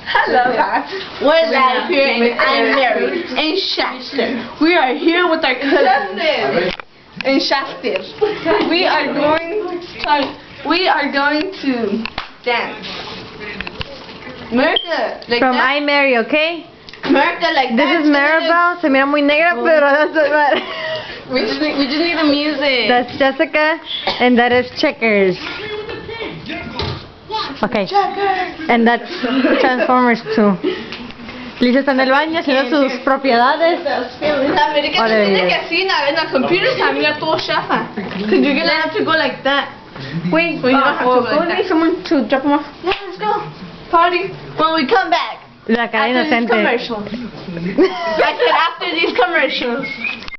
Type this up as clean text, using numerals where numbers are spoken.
Hello guys, we're live here and I'm Mary in Shasta. We are here with our cousins in Shasta. We are going to dance. America, like From that. I Mary, okay? America, like This that. is Maribel. Se mira muy negra, pero that's what. We just need the music. That's Jessica, and that is Checkers. Okay. And that's Transformers 2. Lisa está en el baño haciendo sus propiedades. La América tiene que así, en the computer se mira todo chafa. Because you're gonna have to go like that. Wait, Well, you don't have to go like that. someone to drop them off. Yeah, let's go. Party when we come back. La cara After these inocente. commercials. I said after these commercials.